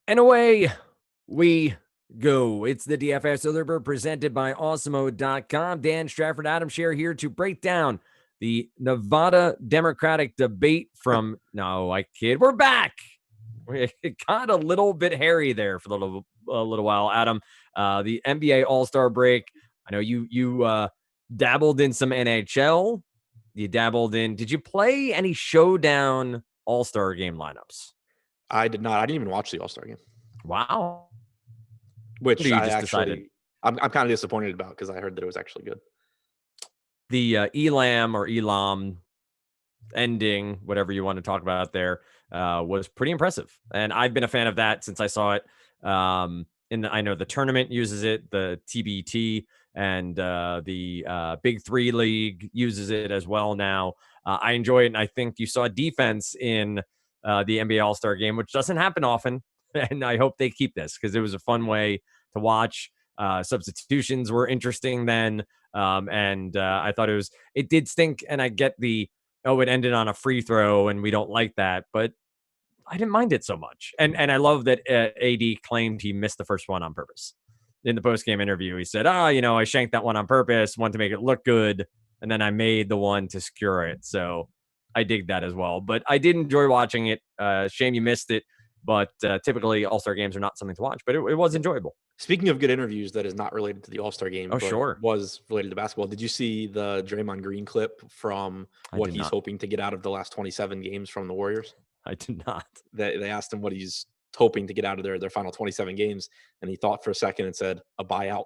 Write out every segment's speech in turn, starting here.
And away we go. It's the DFS Deliver presented by Awesemo.com. Dan Strafford, Adam Scherer here to break down the Nevada Democratic debate from, no, I kid. We're back. It got a little bit hairy there for a little while, Adam. The NBA All-Star break. I know you dabbled in some NHL. You dabbled in, did you play any showdown All-Star game lineups? I did not. I didn't even watch the All-Star game. Wow. Which you I just actually, decided? I'm kind of disappointed about because I heard that it was actually good. The Elam or Elam ending, whatever you want to talk about there, was pretty impressive. And I've been a fan of that since I saw it. I know the tournament uses it, the TBT, and the Big Three League uses it as well now. I enjoy it, and I think you saw defense in the NBA All-Star game, which doesn't happen often. And I hope they keep this because it was a fun way to watch. Substitutions were interesting then. And I thought it did stink. And I get it ended on a free throw and we don't like that, but I didn't mind it so much. And I love that AD claimed he missed the first one on purpose. In the post-game interview, he said, I shanked that one on purpose, wanted to make it look good, and then I made the one to secure it. So I dig that as well. But I did enjoy watching it. Shame you missed it. But typically, All-Star games are not something to watch, but it was enjoyable. Speaking of good interviews, that is not related to the All-Star game, but sure. was related to basketball. Did you see the Draymond Green clip from what he's hoping to get out of the last 27 games from the Warriors? I did not. They asked him what he's hoping to get out of their final 27 games, and he thought for a second and said, a buyout.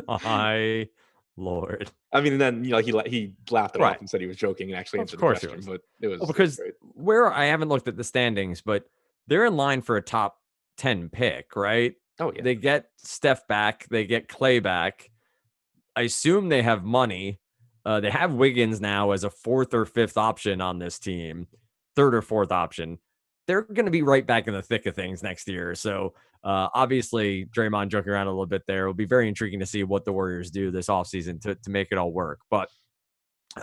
Oh, my Lord. I mean, then he laughed it off and said he was joking and actually answered the question. But it was because great. Where I haven't looked at the standings, but they're in line for a top 10 pick, right? Oh yeah. They get Steph back, they get Clay back. I assume they have money. They have Wiggins now as a fourth or fifth option on this team, third or fourth option. They're going to be right back in the thick of things next year. So obviously, Draymond joking around a little bit there. It'll be very intriguing to see what the Warriors do this offseason to make it all work. But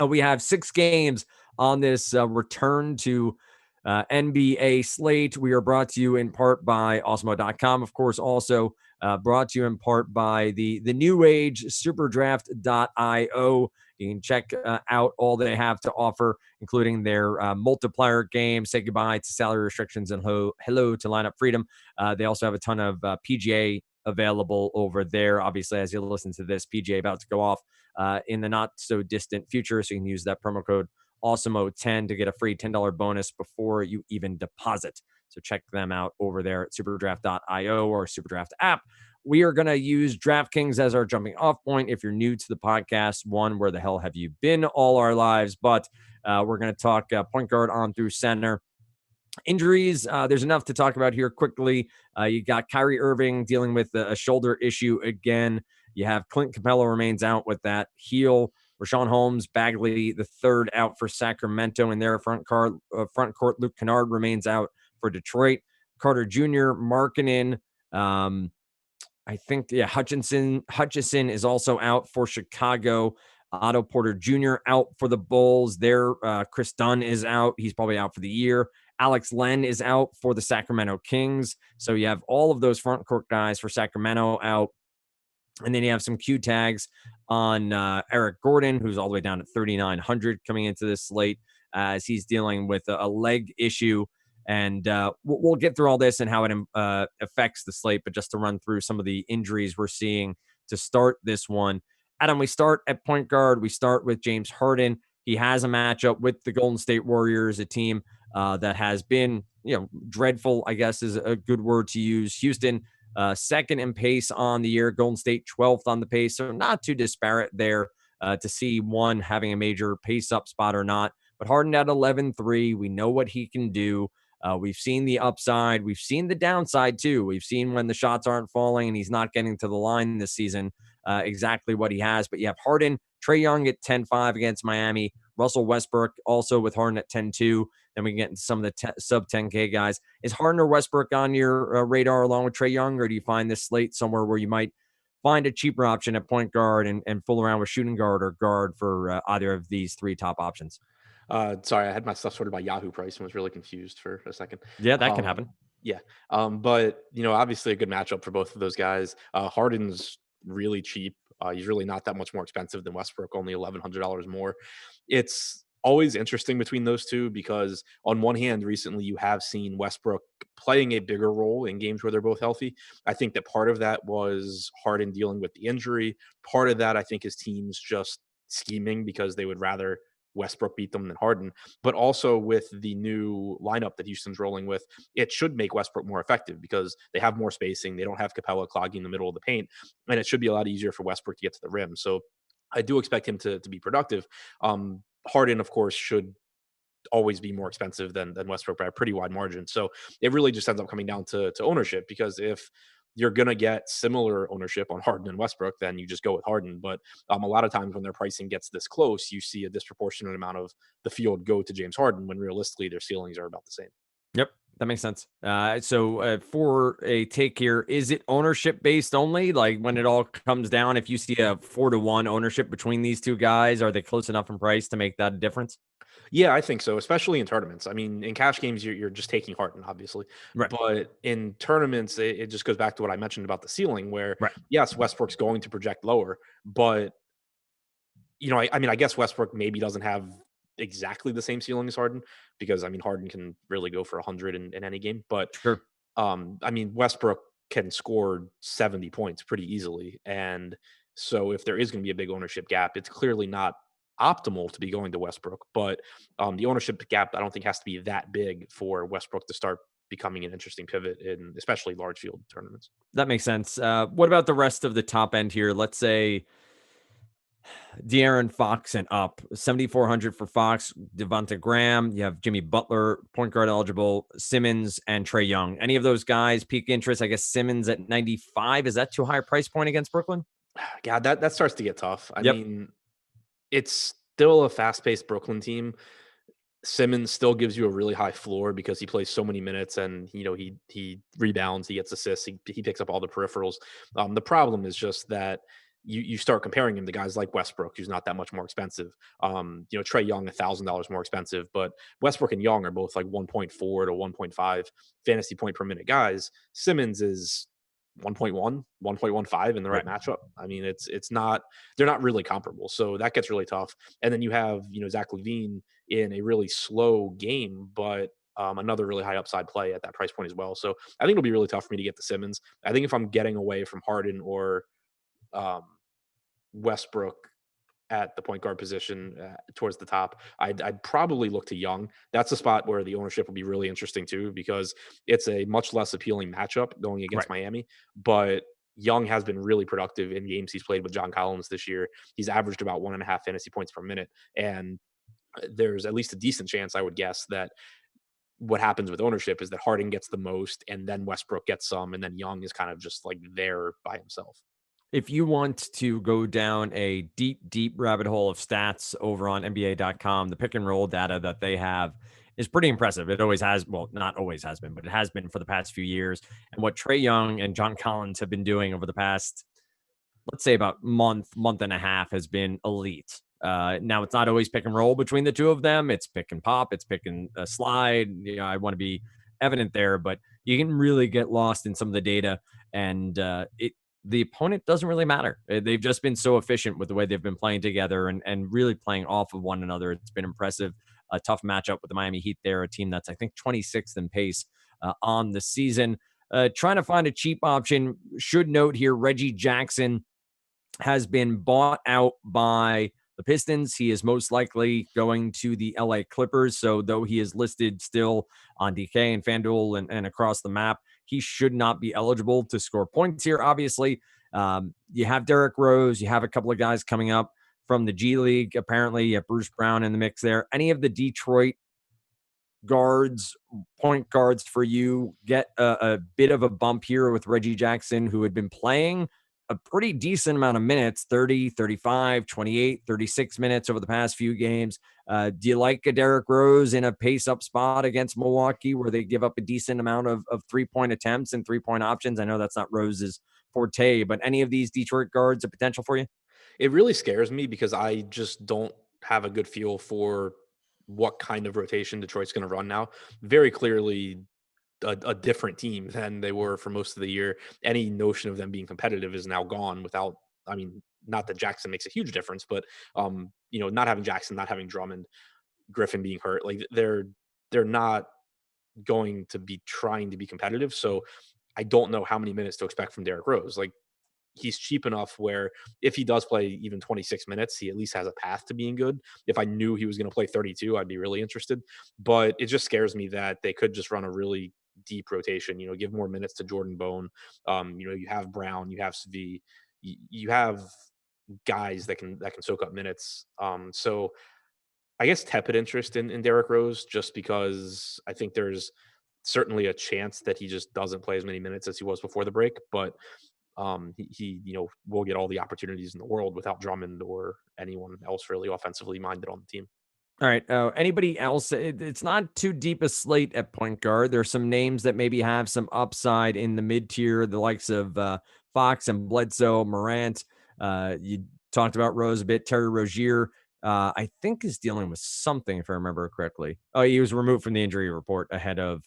we have 6 games on this return to NBA slate. We are brought to you in part by Awesemo.com. Of course, also brought to you in part by the new age superdraft.io. You can check out all they have to offer, including their multiplier game, say goodbye to salary restrictions and hello to lineup freedom. They also have a ton of PGA available over there. Obviously, as you listen to this, PGA about to go off in the not so distant future. So you can use that promo code Awesemo10 to get a free $10 bonus before you even deposit. So check them out over there at superdraft.io or Superdraft app. We are going to use DraftKings as our jumping off point. If you're new to the podcast, one, where the hell have you been all our lives? But we're going to talk point guard on through center. Injuries, there's enough to talk about here quickly. You got Kyrie Irving dealing with a shoulder issue again. You have Clint Capella remains out with that heel. Rashawn Holmes, Bagley, the third out for Sacramento in their front court. Luke Kennard remains out for Detroit. Carter Jr., Markkanen. I think, Hutchison is also out for Chicago. Otto Porter Jr. out for the Bulls. Chris Dunn is out. He's probably out for the year. Alex Len is out for the Sacramento Kings. So you have all of those front court guys for Sacramento out. And then you have some Q tags on Eric Gordon, who's all the way down at 3,900 coming into this slate as he's dealing with a leg issue. And we'll get through all this and how it affects the slate. But just to run through some of the injuries we're seeing to start this one. Adam, we start at point guard. We start with James Harden. He has a matchup with the Golden State Warriors, a team that has been, dreadful, I guess is a good word to use. Houston, second in pace on the year. Golden State, 12th on the pace. So not too disparate there to see one having a major pace up spot or not. But Harden at 11-3. We know what he can do. We've seen the upside. We've seen the downside, too. We've seen when the shots aren't falling and he's not getting to the line this season exactly what he has. But you have Harden, Trae Young at 10-5 against Miami, Russell Westbrook also with Harden at 10-2. Then we can get into some of the sub 10K guys. Is Harden or Westbrook on your radar along with Trae Young, or do you find this slate somewhere where you might find a cheaper option at point guard and fool around with shooting guard or guard for either of these 3 top options? Sorry, I had my stuff sorted by Yahoo price and was really confused for a second. Yeah, that can Um, happen. yeah. But obviously a good matchup for both of those guys. Harden's really cheap. He's really not that much more expensive than Westbrook, only $1,100 more. It's always interesting between those two because on one hand, recently you have seen Westbrook playing a bigger role in games where they're both healthy. I think that part of that was Harden dealing with the injury. Part of that, I think, is teams just scheming because they would rather Westbrook beat them than Harden. But also with the new lineup that Houston's rolling with, it should make Westbrook more effective because they have more spacing. They don't have Capella clogging the middle of the paint, and it should be a lot easier for Westbrook to get to the rim. So I do expect him to be productive. Harden, of course, should always be more expensive than Westbrook by a pretty wide margin. So it really just ends up coming down to ownership because if you're going to get similar ownership on Harden and Westbrook, then you just go with Harden. But a lot of times when their pricing gets this close, you see a disproportionate amount of the field go to James Harden when realistically their ceilings are about the same. Yep, that makes sense. So for a take here, is it ownership based only? Like when it all comes down, if you see a 4-1 ownership between these two guys, are they close enough in price to make that a difference? Yeah, I think so, especially in tournaments. I mean, in cash games, you're just taking Harden, obviously. Right, But in tournaments, it just goes back to what I mentioned about the ceiling, where right. yes, Westbrook's going to project lower, but I mean, I guess Westbrook maybe doesn't have exactly the same ceiling as Harden because I mean, Harden can really go for 100 in any game, but Sure. I mean, Westbrook can score 70 points pretty easily, and so if there is going to be a big ownership gap, it's clearly not optimal to be going to Westbrook, but the ownership gap I don't think has to be that big for Westbrook to start becoming an interesting pivot in especially large field tournaments. That makes sense. What about the rest of the top end here? Let's say De'Aaron Fox and up 7,400 for Fox, Devonta Graham. You have Jimmy Butler, point guard eligible, Simmons and Trae Young. Any of those guys peak interest? I guess Simmons at 95. Is that too high a price point against Brooklyn? God, that starts to get tough. I Yep. mean, it's still a fast-paced Brooklyn team. Simmons still gives you a really high floor because he plays so many minutes and he rebounds, he gets assists, he picks up all the peripherals. The problem is just that you start comparing him to guys like Westbrook, who's not that much more expensive. Trey Young, $1,000 more expensive, but Westbrook and Young are both like 1.4 to 1.5 fantasy point per minute guys. Simmons is 1.1, 1.15 in the right Right. matchup. I mean, it's not they're not really comparable. So that gets really tough. And then you have, Zach Levine in a really slow game, but another really high upside play at that price point as well. So I think it'll be really tough for me to get the Simmons. I think if I'm getting away from Harden or um, Westbrook at the point guard position towards the top, I'd probably look to Young. That's a spot where the ownership will be really interesting too, because it's a much less appealing matchup going against Right. Miami. But Young has been really productive in games he's played with John Collins this year. He's averaged about 1.5 fantasy points per minute. And there's at least a decent chance, I would guess, that what happens with ownership is that Harden gets the most and then Westbrook gets some, and then Young is kind of just like there by himself. If you want to go down a deep, deep rabbit hole of stats over on NBA.com, the pick and roll data that they have is pretty impressive. It always has, well, not always has been, but it has been for the past few years. And what Trae Young and John Collins have been doing over the past, let's say about month and a half has been elite. Now it's not always pick and roll between the two of them. It's pick and pop. It's pick and slide. I want to be evident there, but you can really get lost in some of the data, and the opponent doesn't really matter. They've just been so efficient with the way they've been playing together and really playing off of one another. It's been impressive. A tough matchup with the Miami Heat there, a team that's I think 26th in pace on the season. Trying to find a cheap option. Should note here, Reggie Jackson has been bought out by the Pistons. He is most likely going to the LA Clippers. So, though he is listed still on DK and FanDuel and across the map, he should not be eligible to score points here, obviously. You have Derrick Rose. You have a couple of guys coming up from the G League. Apparently, you have Bruce Brown in the mix there. Any of the Detroit guards, point guards for you get a bit of a bump here with Reggie Jackson, who had been playing a pretty decent amount of minutes 30, 35, 28, 36 minutes over the past few games. Do you like a Derrick Rose in a pace up spot against Milwaukee where they give up a decent amount of 3-point attempts and 3-point options? I know that's not Rose's forte, but any of these Detroit guards a potential for you? It really scares me because I just don't have a good feel for what kind of rotation Detroit's going to run now. Very clearly a different team than they were for most of the year. Any notion of them being competitive is now gone without, I mean, not that Jackson makes a huge difference, but not having Jackson, not having Drummond, Griffin being hurt, like they're not going to be trying to be competitive. So I don't know how many minutes to expect from Derrick Rose. Like he's cheap enough where if he does play even 26 minutes, he at least has a path to being good. If I knew he was going to play 32, I'd be really interested. But it just scares me that they could just run a really deep rotation, give more minutes to Jordan Bone. You have Brown, you have Svi, you have guys that can soak up minutes. So I guess tepid interest in Derrick Rose, just because I think there's certainly a chance that he just doesn't play as many minutes as he was before the break. But he will get all the opportunities in the world without Drummond or anyone else really offensively minded on the team. All right. Anybody else? It's not too deep a slate at point guard. There's some names that maybe have some upside in the mid tier, the likes of Fox and Bledsoe, Morant. You talked about Rose a bit. Terry Rozier, I think, is dealing with something, if I remember correctly. Oh, he was removed from the injury report ahead of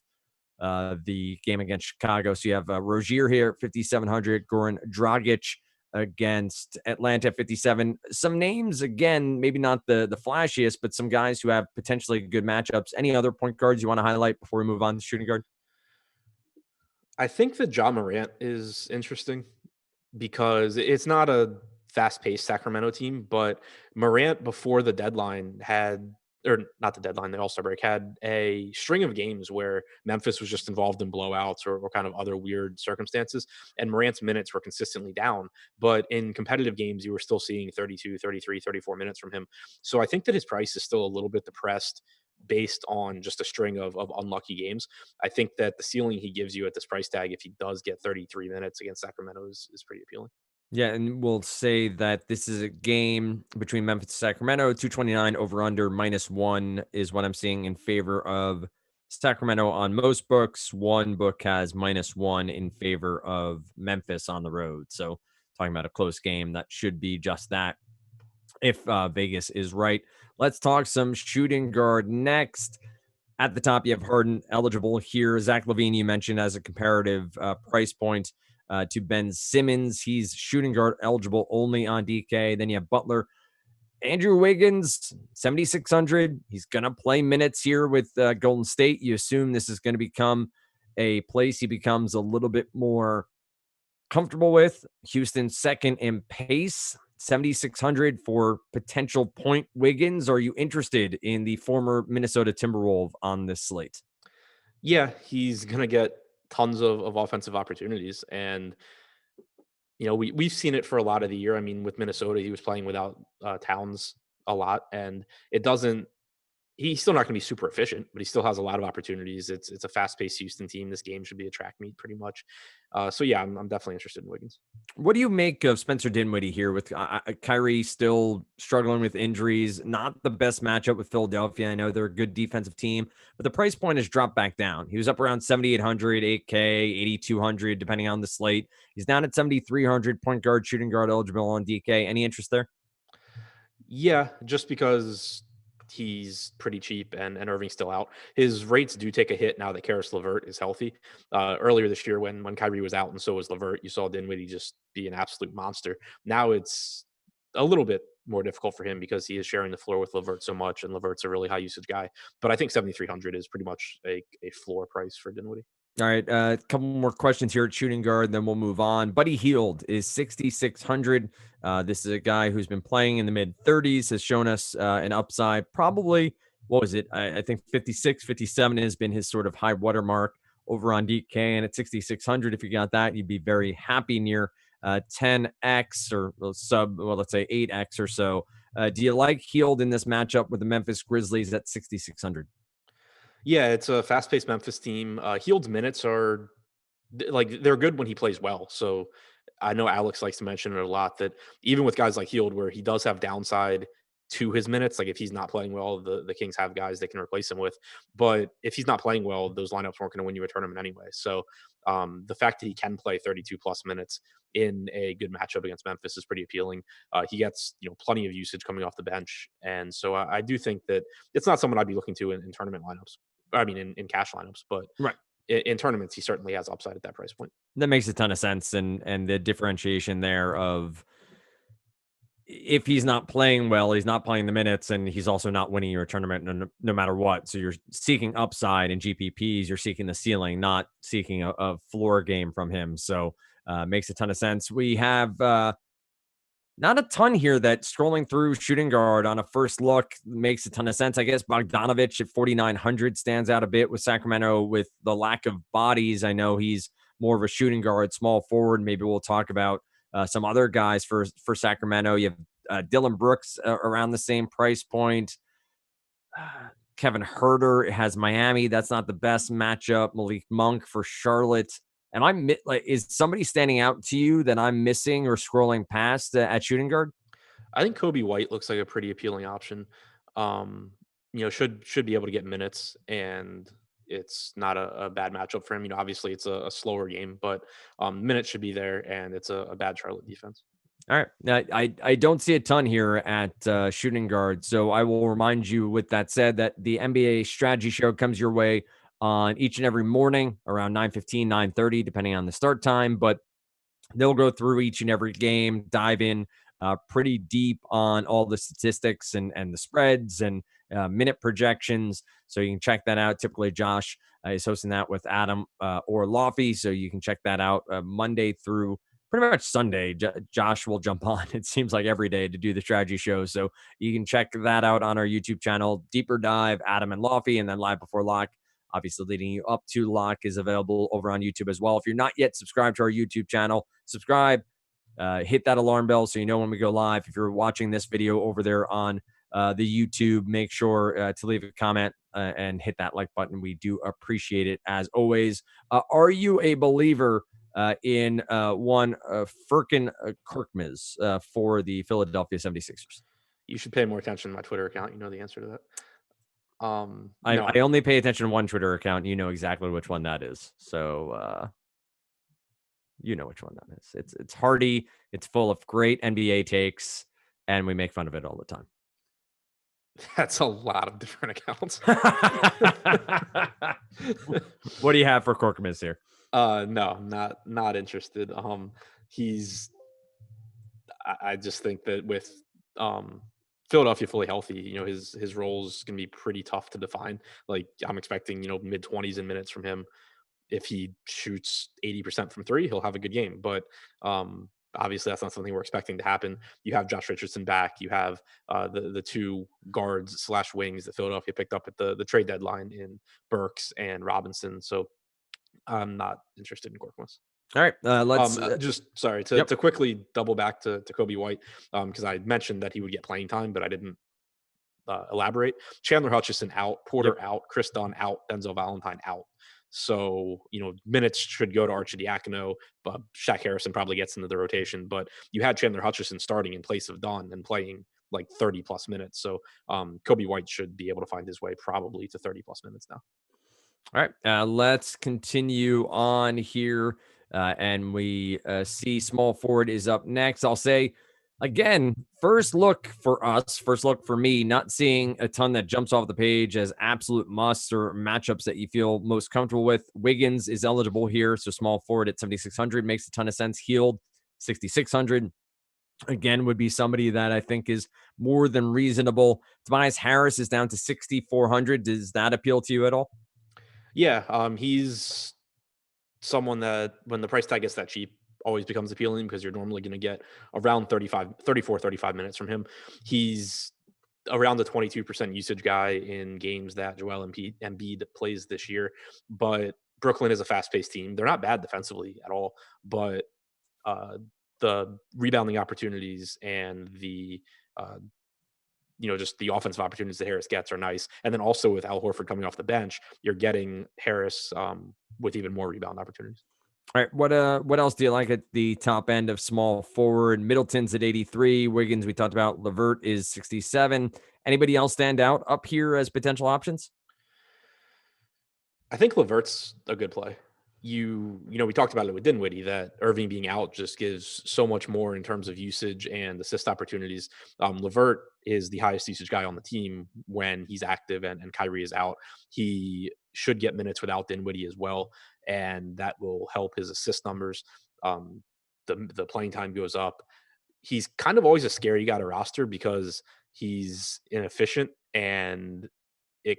the game against Chicago. So you have Rozier here at 5,700, Goran Dragic against Atlanta at 57. Some names, again, maybe not the flashiest, but some guys who have potentially good matchups. Any other point guards you want to highlight before we move on to shooting guard? I think that Ja Morant is interesting because it's not a fast-paced Sacramento team, but Morant before the deadline had, or not the deadline, the All-Star break, had a string of games where Memphis was just involved in blowouts or kind of other weird circumstances, and Morant's minutes were consistently down. But in competitive games, you were still seeing 32, 33, 34 minutes from him. So I think that his price is still a little bit depressed based on just a string of unlucky games. I think that the ceiling he gives you at this price tag, if he does get 33 minutes against Sacramento, is pretty appealing. Yeah, and we'll say that this is a game between Memphis and Sacramento. 229 over under -1 is what I'm seeing in favor of Sacramento on most books. One book has -1 in favor of Memphis on the road. So talking about a close game, that should be just that if Vegas is right. Let's talk some shooting guard next. At the top, you have Harden eligible here. Zach Lavine, you mentioned as a comparative price point to Ben Simmons. He's shooting guard eligible only on DK. Then you have Butler. Andrew Wiggins, 7,600. He's going to play minutes here with Golden State. You assume this is going to become a place he becomes a little bit more comfortable with. Houston second in pace, 7,600 for potential point Wiggins. Are you interested in the former Minnesota Timberwolf on this slate? Yeah, he's gonna get tons of offensive opportunities, and we've seen it for a lot of the year. I mean, with Minnesota, he was playing without Towns a lot, and it doesn't. He's still not going to be super efficient, but he still has a lot of opportunities. It's a fast paced Houston team. This game should be a track meet pretty much. So yeah, I'm definitely interested in Wiggins. What do you make of Spencer Dinwiddie here with Kyrie still struggling with injuries? Not the best matchup with Philadelphia. I know they're a good defensive team, but the price point has dropped back down. He was up around 7,800, 8K, 8,200, depending on the slate. He's down at 7,300, point guard, shooting guard eligible on DK. Any interest there? Yeah, just because he's pretty cheap and Irving's still out. His rates do take a hit now that Charis Levert is healthy. Earlier this year, when Kyrie was out and so was Levert, you saw Dinwiddie just be an absolute monster. Now it's a little bit more difficult for him because he is sharing the floor with Levert so much, and Levert's a really high usage guy. But I think 7,300 is pretty much a floor price for Dinwiddie. All right, a couple more questions here at shooting guard, then we'll move on. Buddy Hield is 6,600. This is a guy who's been playing in the mid 30s, has shown us an upside. Probably, what was it? I think 56, 57 has been his sort of high watermark over on DK. And at 6,600, if you got that, you'd be very happy near 10x or let's say 8x or so. Do you like Hield in this matchup with the Memphis Grizzlies at 6,600? Yeah, it's a fast-paced Memphis team. Hield's minutes are like they're good when he plays well. So I know Alex likes to mention it a lot that even with guys like Hield, where he does have downside to his minutes. Like if he's not playing well, the Kings have guys they can replace him with. But if he's not playing well, those lineups weren't going to win you a tournament anyway. So the fact that he can play 32 plus minutes in a good matchup against Memphis is pretty appealing. He gets plenty of usage coming off the bench, and so I do think that it's not someone I'd be looking to in tournament lineups. I mean, in cash lineups, but Right. in tournaments, he certainly has upside at that price point. That makes a ton of sense, and the differentiation there of if he's not playing well, he's not playing the minutes, and he's also not winning your tournament no matter what. So you're seeking upside in GPPs, you're seeking the ceiling, not seeking a floor game from him. So makes a ton of sense. We have not a ton here that scrolling through shooting guard on a first look makes a ton of sense. I guess Bogdanovich at 4,900 stands out a bit with Sacramento with the lack of bodies. I know he's more of a shooting guard, small forward. Maybe we'll talk about some other guys for Sacramento. You have Dylan Brooks around the same price point. Kevin Herter has Miami. That's not the best matchup. Malik Monk for Charlotte. Am I like, is somebody standing out to you that I'm missing or scrolling past at shooting guard? I think Kobe White looks like a pretty appealing option. Should be able to get minutes, and it's not a bad matchup for him. Obviously it's a slower game, but minutes should be there, and it's a bad Charlotte defense. All right. I don't see a ton here at shooting guard. So I will remind you, with that said, that the NBA strategy show comes your way on each and every morning around 9:15, 9:30, depending on the start time. But they'll go through each and every game, dive in pretty deep on all the statistics and the spreads and minute projections. So you can check that out. Typically, Josh is hosting that with Adam or Lofty. So you can check that out Monday through pretty much Sunday. Josh will jump on, it seems like, every day to do the strategy show. So you can check that out on our YouTube channel. Deeper Dive, Adam and Lofty, and then Live Before Lock, obviously leading you up to lock, is available over on YouTube as well. If you're not yet subscribed to our YouTube channel, subscribe, hit that alarm bell so you know when we go live. If you're watching this video over there on the YouTube, make sure to leave a comment and hit that like button. We do appreciate it as always. Are you a believer in one Furkan Korkmaz for the Philadelphia 76ers? You should pay more attention to my Twitter account. You know the answer to that. No, I only pay attention to one Twitter account. You know exactly which one that is. So you know which one that is. It's hearty. It's full of great NBA takes, and we make fun of it all the time. that's a lot of different accounts. What do you have for Korkmaz here? No, not interested. He's. I just think that with Philadelphia fully healthy, his role is going to be pretty tough to define. Like I'm expecting, mid-20s in minutes from him. If he shoots 80% from three, he'll have a good game. But obviously, that's not something we're expecting to happen. You have Josh Richardson back. You have the two guards / wings that Philadelphia picked up at the trade deadline in Burks and Robinson. So I'm not interested in Korkmaz. All right, let's just sorry to quickly double back to Kobe White, because I mentioned that he would get playing time, but I didn't elaborate. Chandler Hutchison out, Porter out, Chris Dunn out, Denzel Valentine out. So, minutes should go to Arcidiacono, but Shaq Harrison probably gets into the rotation. But you had Chandler Hutchison starting in place of Dunn and playing like 30 plus minutes. So Kobe White should be able to find his way probably to 30 plus minutes now. All right, let's continue on here. And we see small forward is up next. I'll say, again, first look for me, not seeing a ton that jumps off the page as absolute musts or matchups that you feel most comfortable with. Wiggins is eligible here, so small forward at 7,600 makes a ton of sense. Hield, 6,600. Again, would be somebody that I think is more than reasonable. Tobias Harris is down to 6,400. Does that appeal to you at all? Yeah, he's someone that when the price tag gets that cheap always becomes appealing because you're normally going to get around 35 minutes from him. He's around the 22% usage guy in games that Joel Embiid plays this year. But Brooklyn is a fast-paced team. They're not bad defensively at all, but the rebounding opportunities and the just the offensive opportunities that Harris gets are nice. And then also with Al Horford coming off the bench, you're getting Harris with even more rebound opportunities. All right. What else do you like at the top end of small forward? Middleton's at 83. Wiggins, we talked about. Levert is 67. Anybody else stand out up here as potential options? I think Levert's a good play. We talked about it with Dinwiddie that Irving being out just gives so much more in terms of usage and assist opportunities. Levert is the highest usage guy on the team when he's active and Kyrie is out. He should get minutes without Dinwiddie as well, and that will help his assist numbers. Um, the playing time goes up. He's kind of always a scary guy to roster because he's inefficient and it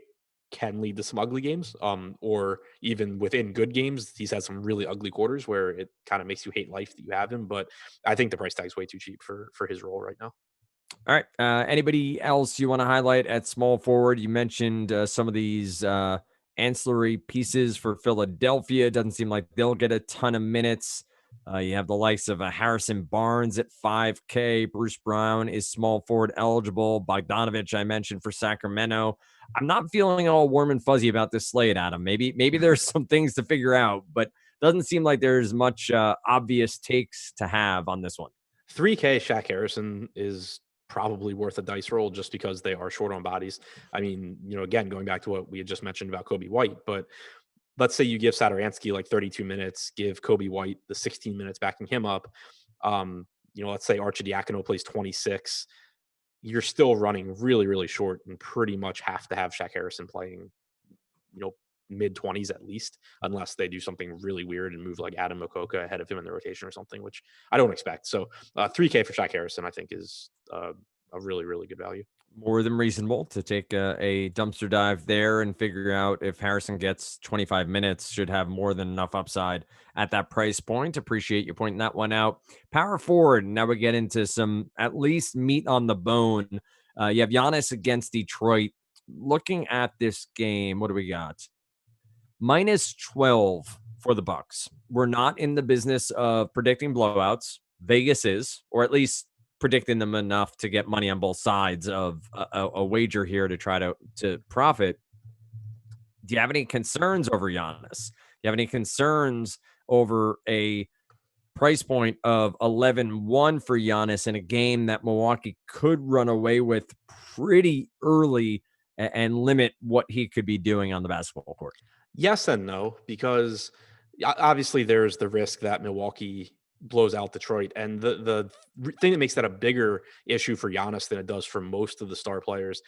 can lead to some ugly games. Or even within good games, he's had some really ugly quarters where it kind of makes you hate life that you have him. But I think the price tag's way too cheap for his role right now. All right. Anybody else you want to highlight at small forward? You mentioned some of these ancillary pieces for Philadelphia. It doesn't seem like they'll get a ton of minutes. You have the likes of Harrison Barnes at 5K. Bruce Brown is small forward eligible. Bogdanovich, I mentioned for Sacramento. I'm not feeling all warm and fuzzy about this slate, Adam. Maybe there's some things to figure out, but doesn't seem like there's much obvious takes to have on this one. 3K Shaq Harrison is probably worth a dice roll just because they are short on bodies. I mean, again, going back to what we had just mentioned about Kobe White, but let's say you give Satoransky like 32 minutes, give Kobe White the 16 minutes backing him up. Let's say Archidiakono plays 26. You're still running really, really short and pretty much have to have Shaq Harrison playing, you know, mid 20s at least, unless they do something really weird and move like Adam Mokoka ahead of him in the rotation or something, which I don't expect. So 3K for Shaq Harrison, I think, is a really, really good value. More than reasonable to take a dumpster dive there and figure out if Harrison gets 25 minutes, should have more than enough upside at that price point. Appreciate you pointing that one out. Power forward. Now we get into some at least meat on the bone. You have Yanis against Detroit. Looking at this game, what do we got? Minus 12 for the Bucks. We're not in the business of predicting blowouts. Vegas is, or at least predicting them enough to get money on both sides of a wager here to try to profit. Do you have any concerns over Giannis? Do you have any concerns over a price point of 11-1 for Giannis in a game that Milwaukee could run away with pretty early and limit what he could be doing on the basketball court? Yes and no, because obviously there's the risk that Milwaukee blows out Detroit, and the thing that makes that a bigger issue for Giannis than it does for most of the star players,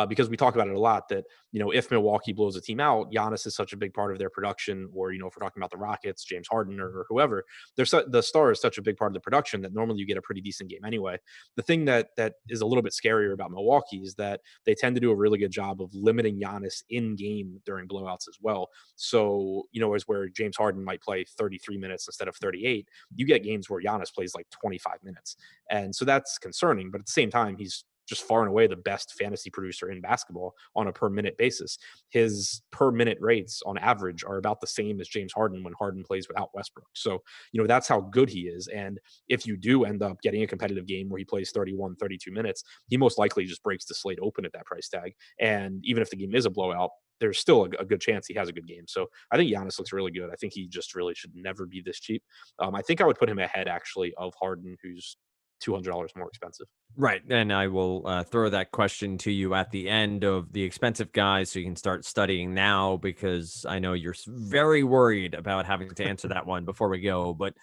because we talk about it a lot that if Milwaukee blows a team out, Giannis is such a big part of their production, or if we're talking about the Rockets, James Harden or whoever, the star is such a big part of the production that normally you get a pretty decent game anyway. The thing that is a little bit scarier about Milwaukee is that they tend to do a really good job of limiting Giannis in game during blowouts as well. So, as where James Harden might play 33 minutes instead of 38, you get games where Giannis plays like 25 minutes. And so that's concerning. But at the same time, he's just far and away the best fantasy producer in basketball on a per minute basis. His per minute rates on average are about the same as James Harden when Harden plays without Westbrook. So, that's how good he is. And if you do end up getting a competitive game where he plays 31, 32 minutes, he most likely just breaks the slate open at that price tag. And even if the game is a blowout, there's still a good chance he has a good game. So I think Giannis looks really good. I think he just really should never be this cheap. I think I would put him ahead actually of Harden, who's $200 more expensive. Right. And I will throw that question to you at the end of the expensive guys so you can start studying now, because I know you're very worried about having to answer that one before we go. But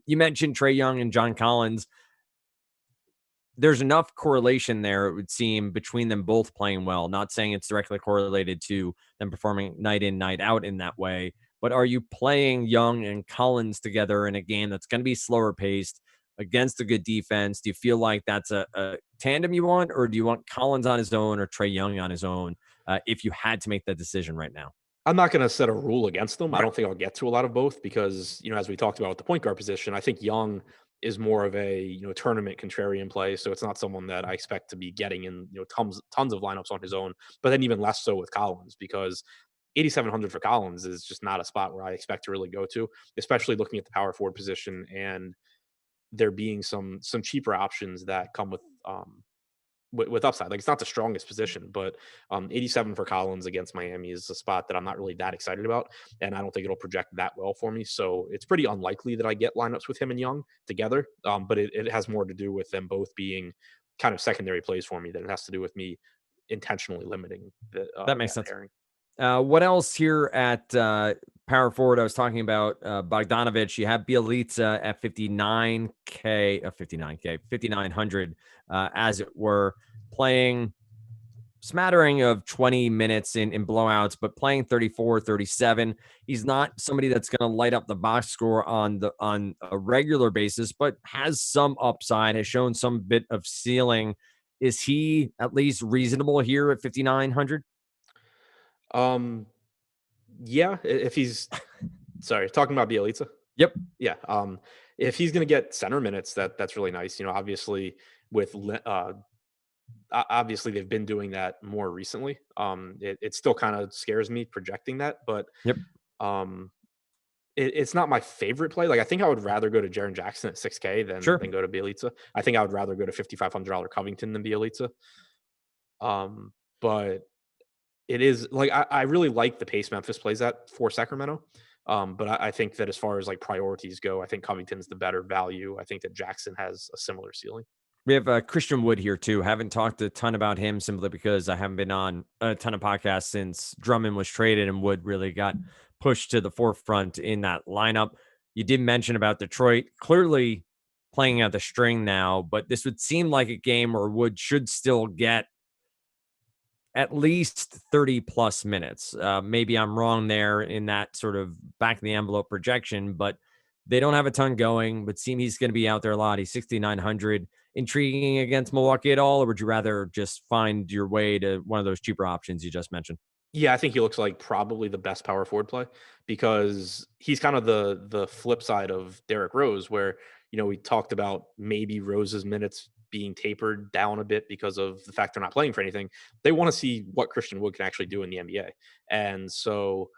you mentioned Trae Young and John Collins. There's enough correlation there, it would seem, between them both playing well. Not saying it's directly correlated to them performing night in, night out in that way. But are you playing Young and Collins together in a game that's going to be slower paced against a good defense? Do you feel like that's a tandem you want, or do you want Collins on his own or Trae Young on his own if you had to make that decision right now? I'm not going to set a rule against them. I Right. don't think I'll get to a lot of both because, as we talked about with the point guard position, I think Young is more of a, tournament contrarian play. So it's not someone that I expect to be getting in, tons of lineups on his own, but then even less so with Collins because 8,700 for Collins is just not a spot where I expect to really go to, especially looking at the power forward position and there being some cheaper options that come with with upside. Like, it's not the strongest position, but 87 for Collins against Miami is a spot that I'm not really that excited about, and I don't think it'll project that well for me. So it's pretty unlikely that I get lineups with him and Young together. But it has more to do with them both being kind of secondary plays for me than it has to do with me intentionally limiting That makes that sense. pairing. What else here at power forward? I was talking about Bogdanovich. You have Bielitsa at 5,900, as it were, playing smattering of 20 minutes in blowouts, but playing 34, 37. He's not somebody that's going to light up the box score on a regular basis, but has some upside, has shown some bit of ceiling. Is he at least reasonable here at 5,900? Um, yeah, if he's sorry, talking about Bielitsa. Yep. Yeah, if he's going to get center minutes, that's really nice. Obviously with obviously they've been doing that more recently. It still kind of scares me projecting that, but Yep. um, it's not my favorite play. Like, I think I would rather go to Jaren Jackson at 6K than Sure. go to Bielitsa. I think I would rather go to $5,500 Covington than Bielitsa. But it is like I really like the pace Memphis plays at for Sacramento. But I think that as far as like priorities go, I think Covington's the better value. I think that Jackson has a similar ceiling. We have Christian Wood here too. Haven't talked a ton about him simply because I haven't been on a ton of podcasts since Drummond was traded and Wood really got pushed to the forefront in that lineup. You did mention about Detroit clearly playing at the string now, but this would seem like a game where Wood should still get at least 30 plus minutes. Maybe I'm wrong there in that sort of back of the envelope projection, but they don't have a ton going, but seem he's going to be out there a lot. He's 6,900. Intriguing against Milwaukee at all, or would you rather just find your way to one of those cheaper options you just mentioned? Yeah, I think he looks like probably the best power forward play because he's kind of the flip side of Derrick Rose, where we talked about maybe Rose's minutes being tapered down a bit because of the fact they're not playing for anything. They want to see what Christian Wood can actually do in the NBA, and so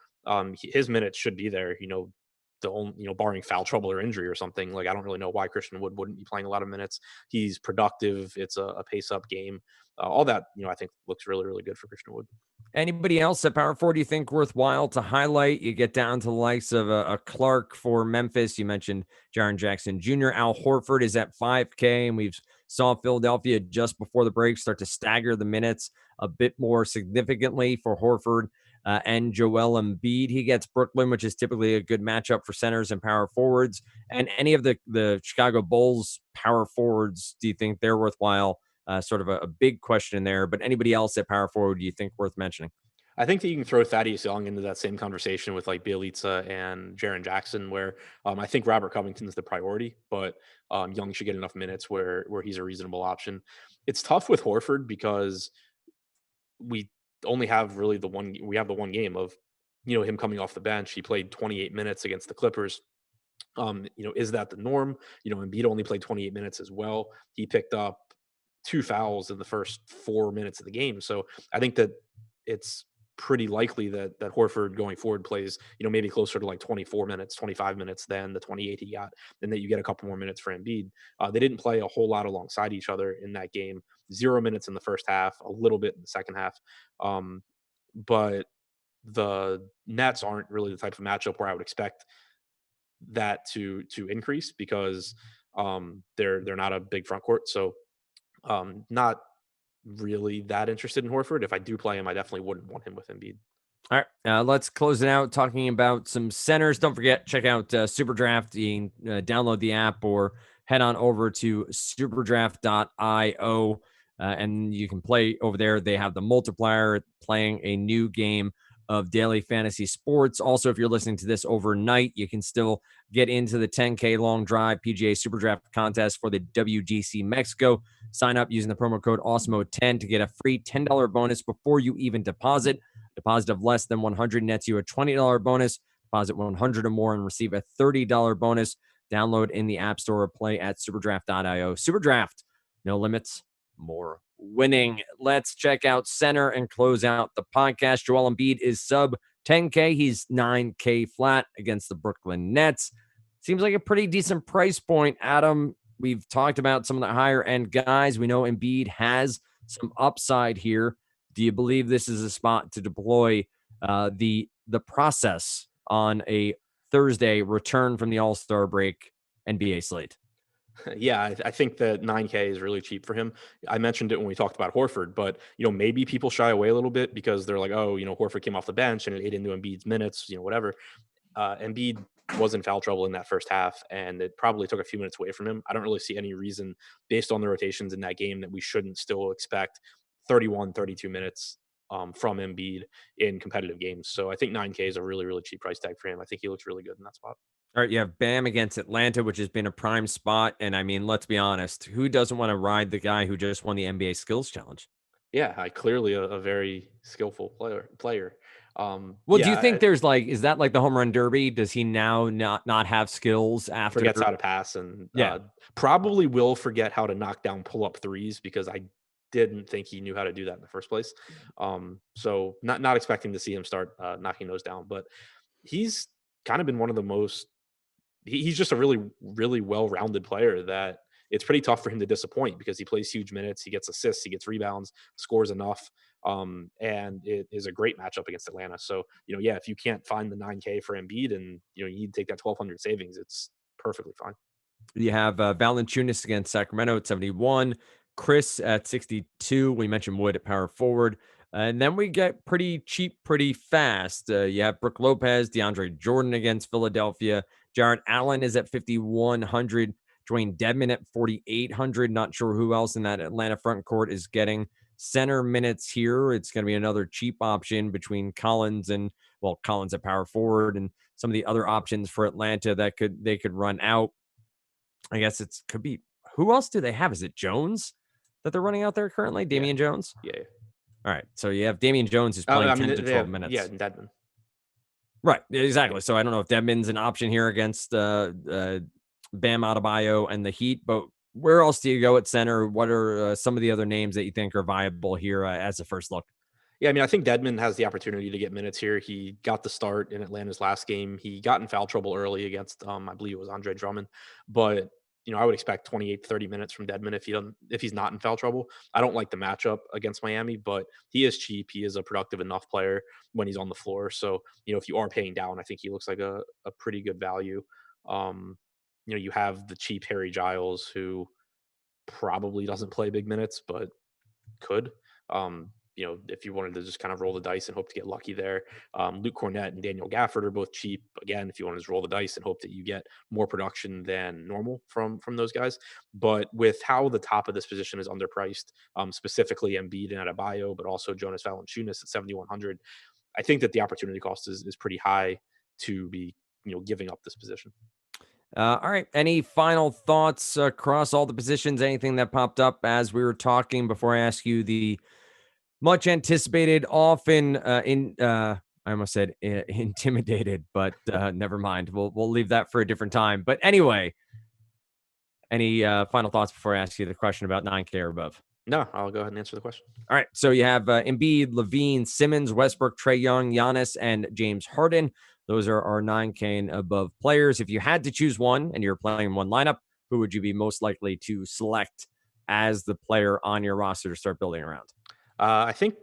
his minutes should be there. The only barring foul trouble or injury or something. Like, I don't really know why Christian Wood wouldn't be playing a lot of minutes. He's productive. It's a pace up game. All that I think looks really really good for Christian Wood. Anybody else at power forward you think worthwhile to highlight? You get down to the likes of a Clark for Memphis. You mentioned Jaren Jackson Jr. Al Horford is at 5K, and we've saw Philadelphia just before the break start to stagger the minutes a bit more significantly for Horford and Joel Embiid. He gets Brooklyn, which is typically a good matchup for centers and power forwards. And any of the Chicago Bulls power forwards, do you think they're worthwhile? Sort of a big question there, but anybody else at power forward do you think worth mentioning? I think that you can throw Thaddeus Young into that same conversation with like Bielitsa and Jaren Jackson, where I think Robert Covington is the priority, but Young should get enough minutes where he's a reasonable option. It's tough with Horford because we only have really the one game of him coming off the bench. He played 28 minutes against the Clippers. Is that the norm? Embiid only played 28 minutes as well. He picked up two fouls in the first 4 minutes of the game. So I think that it's pretty likely that Horford going forward plays, maybe closer to like 24 minutes, 25 minutes than the 28 he got, and that you get a couple more minutes for Embiid. They didn't play a whole lot alongside each other in that game. 0 minutes in the first half, a little bit in the second half. But the Nets aren't really the type of matchup where I would expect that to increase because they're not a big front court. So not really that interested in Horford. If I do play him, I definitely wouldn't want him with Embiid. All right, let's close it out talking about some centers. Don't forget, check out Super Draft. You can download the app or head on over to superdraft.io and you can play over there. They have the multiplier playing a new game of daily fantasy sports. Also, if you're listening to this overnight, you can still get into the 10K long drive PGA Super Draft contest for the WGC Mexico. Sign up using the promo code Awesemo10 to get a free $10 bonus before you even deposit. Deposit of less than 100 nets you a $20 bonus. Deposit 100 or more and receive a $30 bonus. Download in the App Store or play at superdraft.io. Superdraft, no limits, more winning. Let's check out center and close out the podcast. Joel Embiid is sub 10K. He's 9K flat against the Brooklyn Nets. Seems like a pretty decent price point, Adam. We've talked about some of the higher end guys. We know Embiid has some upside here. Do you believe this is a spot to deploy the process on a Thursday return from the All-Star break NBA slate? Yeah, I think that 9K is really cheap for him. I mentioned it when we talked about Horford, but maybe people shy away a little bit because they're like, oh, Horford came off the bench and it ate into Embiid's minutes, whatever. Embiid was in foul trouble in that first half, and it probably took a few minutes away from him. I don't really see any reason, based on the rotations in that game, that we shouldn't still expect 31, 32 minutes from Embiid in competitive games. So I think 9K is a really, really cheap price tag for him. I think he looks really good in that spot. All right, you have Bam against Atlanta, which has been a prime spot. And I mean, let's be honest, who doesn't want to ride the guy who just won the NBA Skills Challenge? Yeah, clearly a very skillful player. Well, do you think there's is that like the home run derby? Does he now not have skills after? Forgets how to pass and Yeah. probably will forget how to knock down pull up threes because I didn't think he knew how to do that in the first place. So not expecting to see him start knocking those down, but he's kind of been one of the most he's just a really, really well-rounded player that it's pretty tough for him to disappoint because he plays huge minutes, he gets assists, he gets rebounds, scores enough, and it is a great matchup against Atlanta. So, yeah, if you can't find the 9K for Embiid and you need to take that 1,200 savings, it's perfectly fine. You have Valanciunas against Sacramento at 71, Chris at 62. We mentioned Wood at power forward. And then we get pretty cheap pretty fast. You have Brook Lopez, DeAndre Jordan against Philadelphia. Jarrett Allen is at 5,100. Dwayne Dedmon at 4,800. Not sure who else in that Atlanta front court is getting center minutes here. It's going to be another cheap option between Collins at power forward and some of the other options for Atlanta that they could run out. I guess could be who else do they have? Is it Jones that they're running out there currently? Damian Jones? Yeah. All right. So you have Damian Jones who's playing 10 to 12 minutes. Yeah, Dedmon. Right. Exactly. So I don't know if Dedmon's an option here against Bam Adebayo and the Heat, but where else do you go at center? What are some of the other names that you think are viable here as a first look? Yeah, I mean, I think Dedmon has the opportunity to get minutes here. He got the start in Atlanta's last game. He got in foul trouble early against, I believe it was Andre Drummond. But I would expect 28, 30 minutes from Dedmon if he's not in foul trouble. I don't like the matchup against Miami, but he is cheap. He is a productive enough player when he's on the floor. So if you are paying down, I think he looks like a pretty good value. You have the cheap Harry Giles who probably doesn't play big minutes, but could. If you wanted to just kind of roll the dice and hope to get lucky there. Luke Cornett and Daniel Gafford are both cheap. Again, if you want to just roll the dice and hope that you get more production than normal from those guys. But with how the top of this position is underpriced, specifically Embiid and Adebayo, but also Jonas Valanciunas at 7,100, I think that the opportunity cost is pretty high to be giving up this position. All right. Any final thoughts across all the positions? Anything that popped up as we were talking before I ask you the much anticipated, often I almost said intimidated, but never mind. We'll leave that for a different time. But anyway, any final thoughts before I ask you the question about 9K or above? No, I'll go ahead and answer the question. All right. So you have Embiid, Lavine, Simmons, Westbrook, Trae Young, Yanis, and James Harden. Those are our 9K and above players. If you had to choose one and you're playing one lineup, who would you be most likely to select as the player on your roster to start building around? I think,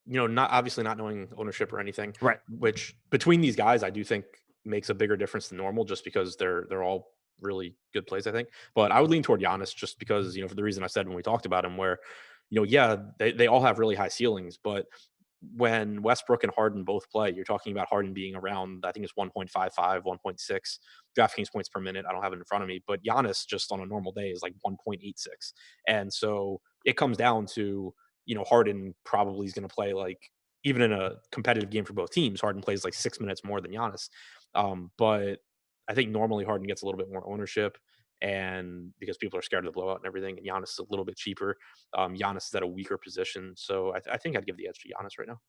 not knowing ownership or anything, right? Which between these guys, I do think makes a bigger difference than normal, just because they're all really good plays, I think. But I would lean toward Giannis just because, for the reason I said when we talked about him, where, they all have really high ceilings, but when Westbrook and Harden both play, you're talking about Harden being around, I think it's 1.55, 1.6 DraftKings points per minute. I don't have it in front of me, but Giannis just on a normal day is like 1.86. And so it comes down to, Harden probably is going to play like, even in a competitive game for both teams, Harden plays like 6 minutes more than Giannis. But I think normally Harden gets a little bit more ownership, and because people are scared of the blowout and everything, and Giannis is a little bit cheaper. Giannis is at a weaker position, so I think I'd give the edge to Giannis right now.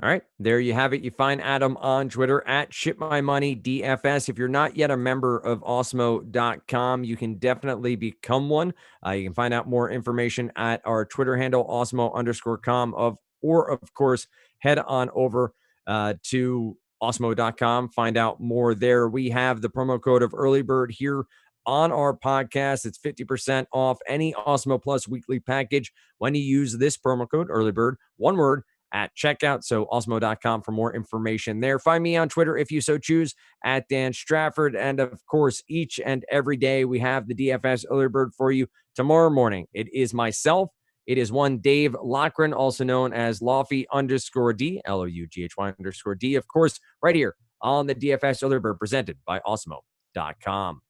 All right, there you have it. You find Adam on Twitter at ShipMyMoneyDFS. If you're not yet a member of Awesemo.com, you can definitely become one. You can find out more information at our Twitter handle, Awesemo_com, or of course, head on over to Awesemo.com. Find out more there. We have the promo code of Early Bird here on our podcast. It's 50% off any Awesemo Plus weekly package when you use this promo code earlybird, one word, at checkout. So awesemo.com for more information there. Find me on Twitter if you so choose at Dan Strafford. And of course, each and every day we have the DFS Early Bird for you. Tomorrow morning, it is myself. It is one Dave Lochran, also known as Lofty_D, LOUGHY_D. Of course, right here on the DFS Early Bird presented by Awesemo.com.